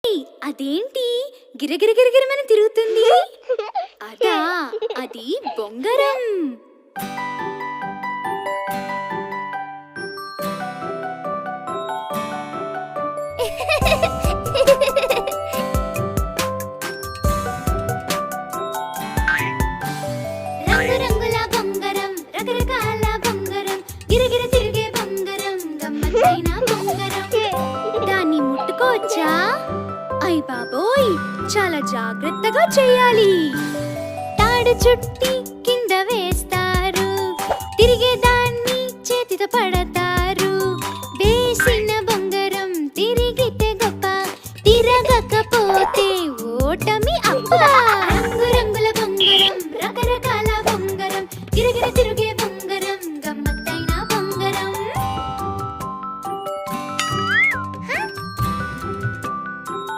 అదేంటి గిరగిరగిరగిరమని తిరుగుతుంది? అదా, అది బొంగరం. రంగురంగుల బొంగరం, రకరకాల బొంగరం, గిరగిర తిరిగే బొంగరం, గమ్మత్తైన బొంగరం. దాన్ని ముట్టుకోవచ్చా? అయ్ బాబోయ్, చాలా జాగ్రత్తగా చేయాలి. తాడు చుట్టి కింద వేస్తారు, తిరిగే దాన్ని చేతితో పడతారు. వేసిన బొంగరం తిరిగితే గొప్ప, తిరగకపోతే ఓటమి అబ్బా. రంగురంగుల బొంగరం, రకరకాల బొంగరం, గిరగిర తిరిగే